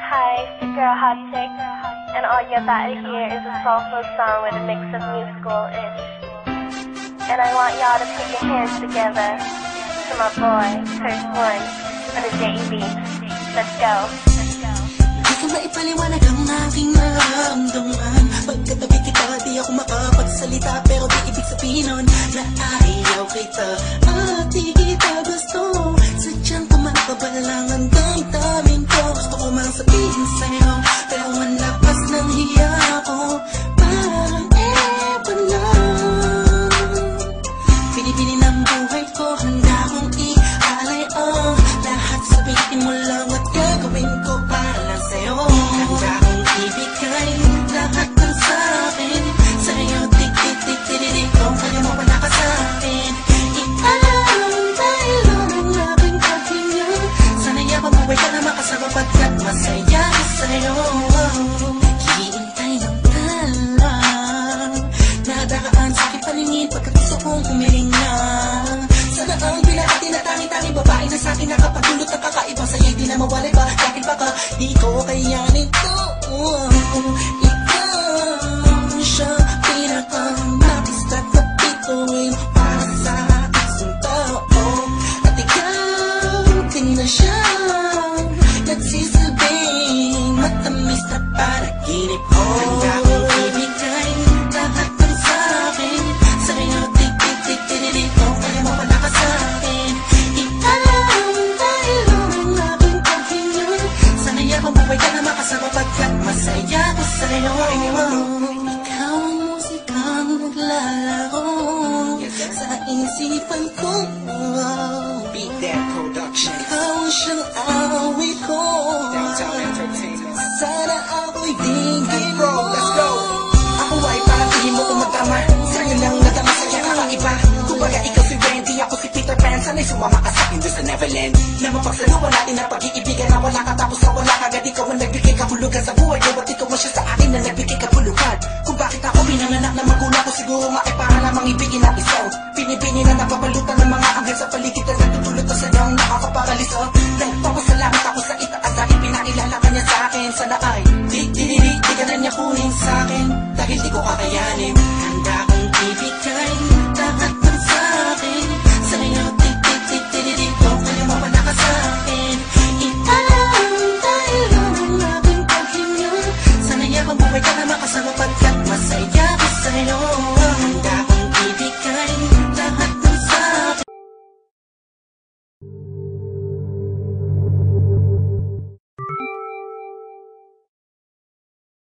Hi, it's your girl Hot Chick, and all you're about to hear is a soulful song with a mix of musical-ish. And I want y'all to put your hands together to my boy, Curse One, on the JB. Let's go. Di ko maipaliwanag ang aking nararamdaman. Pagkatabi kita, di ako makapagsalita, pero di ibig sabihin nun na ayaw kita at di kita gusto. Sadyang kumakabalang ang damdamin ko. Gusto ko mang sabihin sa'yo, pero manlapas ng hiya ko. Parang ewan lang. Pinipili ng buhay ko, handa kong ialay ang lahat. Sabihin mo lang at gagawin ko para lang sa'yo. Handa kong ibigay lahat ng sa'kin sa'yo. Tik-tik-tik-tik-tik, kung kaya mo wala ka sa'kin. Ialam dahil ang aking paghinga. Sana'y mabuhay ka na makasama pagkat masaya ko sa'yo. Naghihintay ng talang nadakaan sa aking paningin pagkat gusto kong humiling na. Sana ang binahati na tanging-tanging babae na sa'kin nakapagdulot ng kakaiba. Sa'yo'y di na mawalay ba? Dahil baka di ko kayanin to. Ikaw siya pinaka-nais at napituin para sa isang tao. At ikaw din na siya nagsisilbing matamis na panaginip ko. Handa kong ibigay lahat ng sa'kin sa'yo. Tik-tik-tik-tik-tik, kung kaya mo wala ka sa'kin. Ialam dahil ang aking paghinga. Sana'y akong buhay ka na makasama pagkat masaya ko sa'yo. Ikaw ang musikang naglalaro sa isipan ko. Beat That Production. Ikaw siyang awit ko. Downtown Entertainment. Sana ako'y tingin mo. Let's go. Ako ay parang tingin mo tumatama. Sa'yo lang nadama sa'yo kakaiba. Kumbaga ikaw si Wendy, ako si Peter Pan. Sana'y sumama ka sa'kin doon sa Neverland. Na mapagsaluhan natin ang pag-iibigan na wala ka tapos na wala ka. Agad ikaw ang nagbigay kahulugan sa buhay ko. At ikaw man siya sa akin na nagbigay kahulugan. Kung bakit ako pinanganak na magulang ko, siguro nga ay para lamang ibigin ang isaw. Pinipini na napapalutan ng mga anghel sa paligid na natutulot na sayang nakakaparaliso. Nagpapasalamat ako sa itaas dahil pinakilala ka niya sa akin. Sana ay di ka na niya kunin sa akin dahil di ko kakayanin.